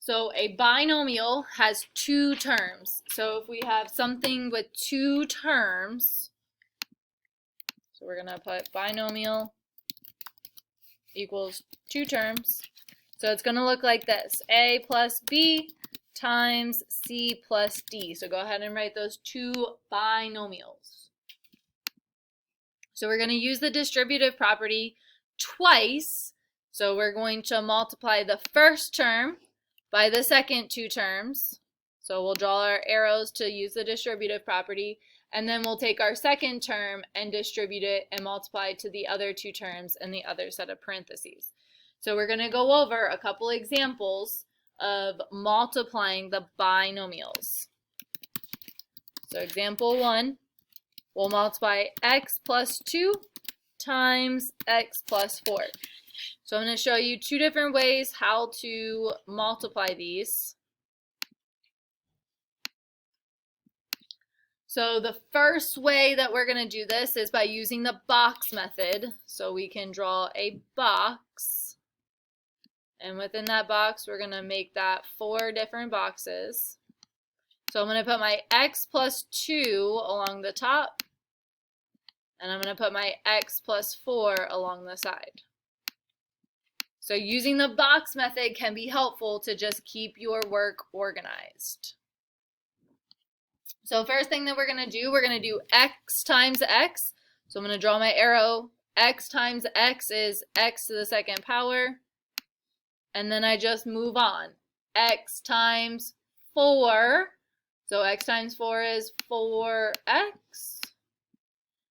So a binomial has two terms. So if we have something with two terms, so we're going to put binomial equals two terms. So it's going to look like this, a plus b times c plus d. So go ahead and write those two binomials. So we're going to use the distributive property twice. So we're going to multiply the first term by the second two terms. So we'll draw our arrows to use the distributive property, and then we'll take our second term and distribute it and multiply to the other two terms in the other set of parentheses. So we're going to go over a couple examples of multiplying the binomials. So example 1, we'll multiply x plus 2 times x plus 4. So I'm going to show you two different ways how to multiply these. So the first way that we're going to do this is by using the box method. So we can draw a box, and within that box we're going to make that 4 different boxes. So I'm going to put my x plus 2 along the top, and I'm going to put my x plus 4 along the side. So using the box method can be helpful to just keep your work organized. So first thing that we're going to do x times x. So I'm going to draw my arrow. X times x is x to the second power. And then I just move on. X times 4. So x times 4 is 4x.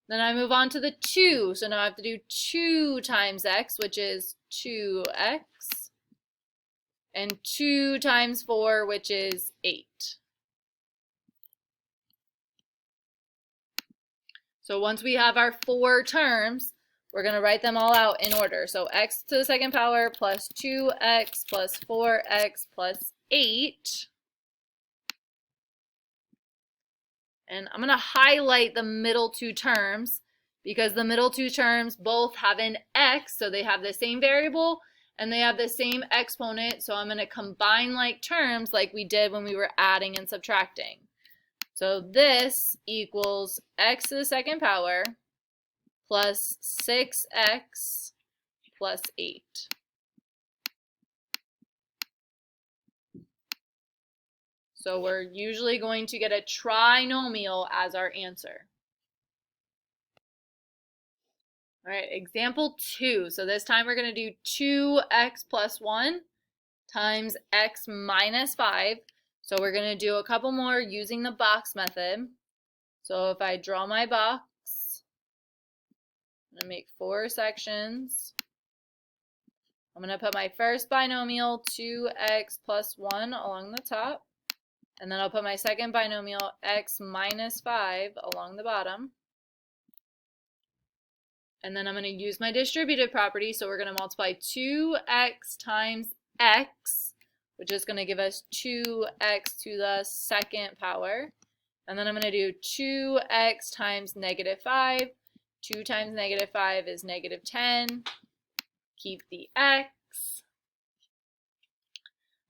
Then I move on to the 2. So now I have to do 2 times x, which is 2x. And 2 times 4, which is 8. So once we have our 4 terms, we're going to write them all out in order. So x to the second power plus 2x plus 4x plus 8. And I'm going to highlight the middle two terms because the middle two terms both have an x, so they have the same variable and they have the same exponent. So I'm going to combine like terms like we did when we were adding and subtracting. So this equals x to the second power plus 6x plus 8. So we're usually going to get a trinomial as our answer. All right, example 2. So this time we're going to do 2x plus 1 times x minus 5. So we're going to do a couple more using the box method. So if I draw my box, I'm going to make 4 sections. I'm going to put my first binomial, 2x plus 1, along the top. And then I'll put my second binomial, x minus 5, along the bottom. And then I'm going to use my distributive property. So we're going to multiply 2x times x, which is going to give us 2x to the second power. And then I'm going to do 2x times negative 5. 2 times negative 5 is negative 10. Keep the x.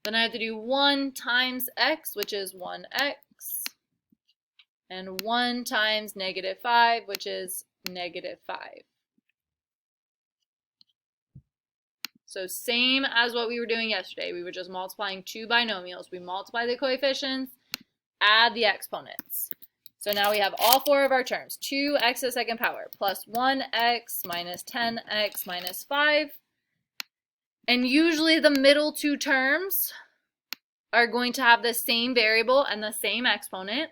Then I have to do 1 times x, which is 1x. And 1 times negative 5, which is negative 5. So same as what we were doing yesterday. We were just multiplying two binomials. We multiply the coefficients, add the exponents. So now we have all 4 of our terms. 2x to the second power plus 1x minus 10x minus 5. And usually the middle two terms are going to have the same variable and the same exponent.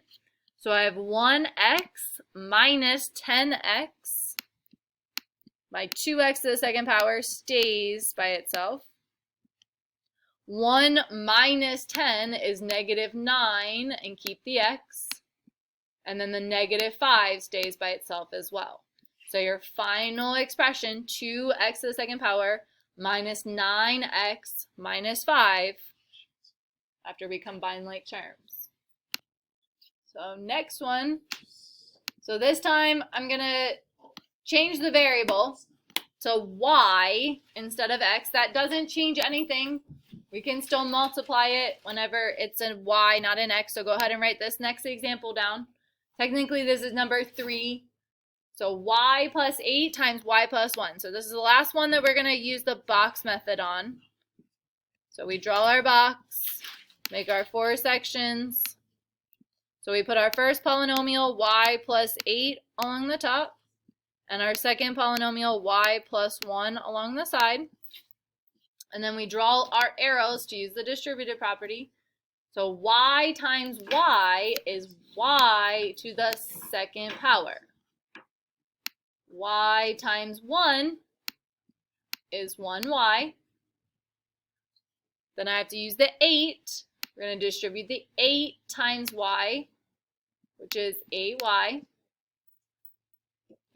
So I have 1x minus 10x. My 2x to the second power stays by itself. 1 minus 10 is negative 9, and keep the x. And then the negative 5 stays by itself as well. So your final expression, 2x to the second power minus 9x minus 5, after we combine like terms. So next one. So this time I'm going to change the variable to y instead of x. That doesn't change anything We can still multiply it whenever it's a y, not an x. So go ahead and write this next example down. Technically, this is number 3. So y plus 8 times y plus 1. So this is the last one that we're going to use the box method on. So we draw our box, make our 4 sections. So we put our first polynomial, y plus 8, along the top, and our second polynomial, y plus 1, along the side. And then we draw our arrows to use the distributive property. So y times y is y to the second power. Y times 1 is 1y. Then I have to use the 8. We're going to distribute the 8 times y, which is 8y.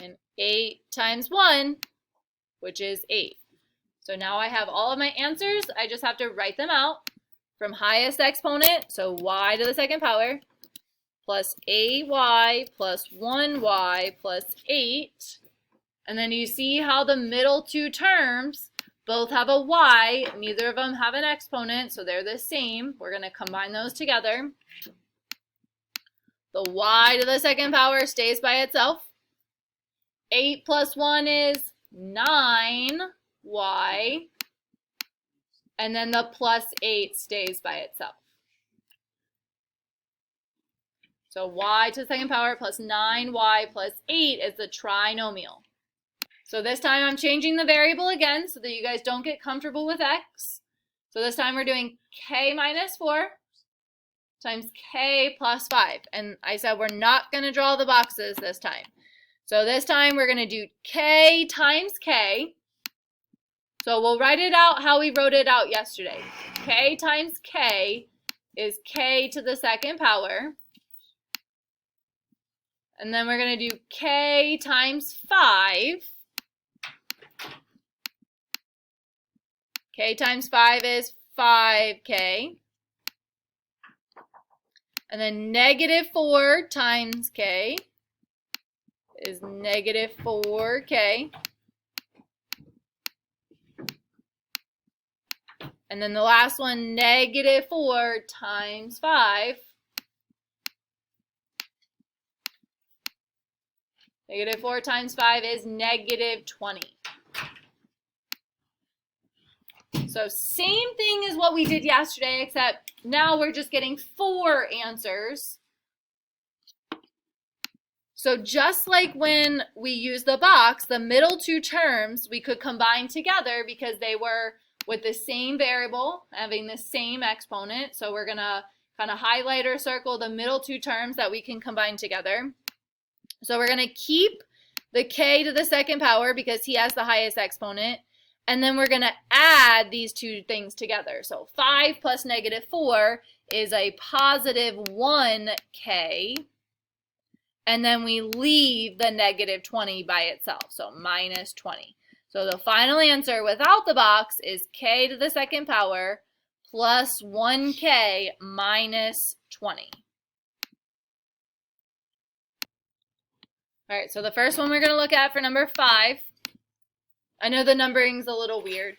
And 8 times 1, which is 8. So now I have all of my answers. I just have to write them out from highest exponent, so y to the second power, plus 8y plus 1y plus 8. And then you see how the middle two terms both have a y. Neither of them have an exponent, so they're the same. We're going to combine those together. The y to the second power stays by itself. 8 plus 1 is 9y. And then the plus 8 stays by itself. So y to the second power plus 9y plus 8 is the trinomial. So this time I'm changing the variable again so that you guys don't get comfortable with x. So this time we're doing k minus 4 times k plus 5. And I said we're not going to draw the boxes this time. So this time we're going to do k times k. So we'll write it out how we wrote it out yesterday. K times k is k to the second power. And then we're going to do k times 5. K times 5 is 5k. And then negative 4 times k is negative 4k. And then the last one, negative 4 times 5. Negative 4 times 5 is negative 20. So same thing as what we did yesterday, except now we're just getting 4 answers. So just like when we used the box, the middle two terms we could combine together because they were with the same variable, having the same exponent. So we're going to kind of highlight or circle the middle two terms that we can combine together. So we're going to keep the k to the second power because he has the highest exponent. And then we're going to add these two things together. So 5 plus negative 4 is a positive 1k. And then we leave the negative 20 by itself, so minus 20. So the final answer without the box is k to the second power plus 1k minus 20. All right, so the first one we're going to look at for number 5. I know the numbering's a little weird.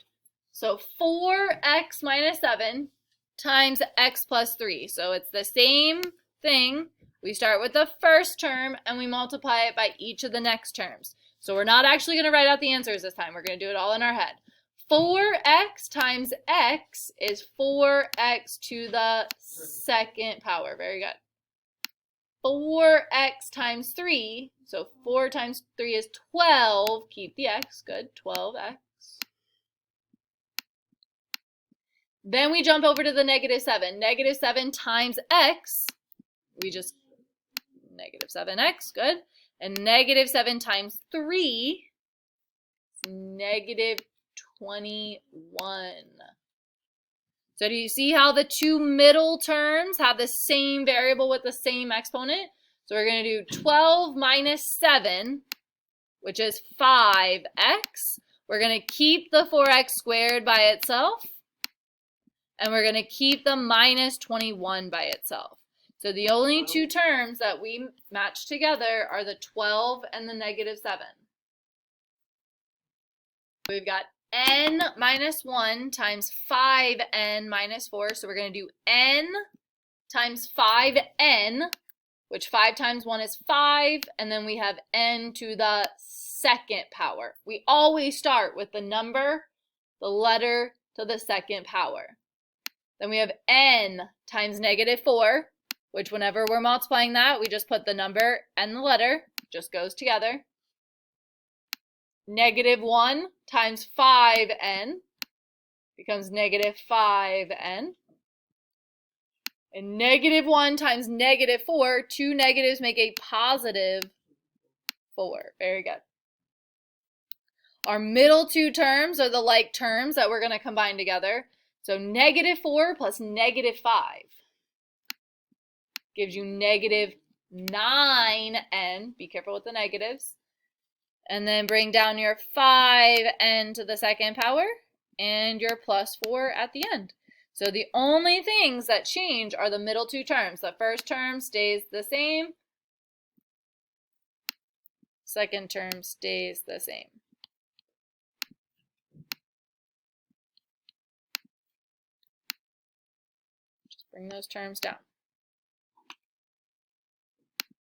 So 4x minus 7 times x plus 3. So it's the same thing. We start with the first term and we multiply it by each of the next terms. So we're not actually going to write out the answers this time. We're going to do it all in our head. 4x times x is 4x to the second power. Very good. 4x times 3, so 4 times 3 is 12. Keep the x, good, 12x. Then we jump over to the negative 7. Negative 7 times x, we just, negative 7x, good. And negative 7 times 3 is negative 21. So do you see how the two middle terms have the same variable with the same exponent? So we're going to do 12 minus 7, which is 5x. We're going to keep the 4x squared by itself. And we're going to keep the minus 21 by itself. So the only two terms that we match together are the 12 and the negative 7. We've got n minus 1 times 5n minus 4. So we're going to do n times 5n, which 5 times 1 is 5, and then we have n to the second power. We always start with the number, the letter to the second power. Then we have n times negative 4, which whenever we're multiplying that, we just put the number and the letter, just goes together. Negative 1 times 5n becomes negative 5n. And negative 1 times negative 4, two negatives make a positive 4. Very good. Our middle two terms are the like terms that we're going to combine together. So negative 4 plus negative 5 gives you negative 9n. Be careful with the negatives. And then bring down your 5n to the second power and your plus 4 at the end. So the only things that change are the middle two terms. The first term stays the same. Second term stays the same. Just bring those terms down.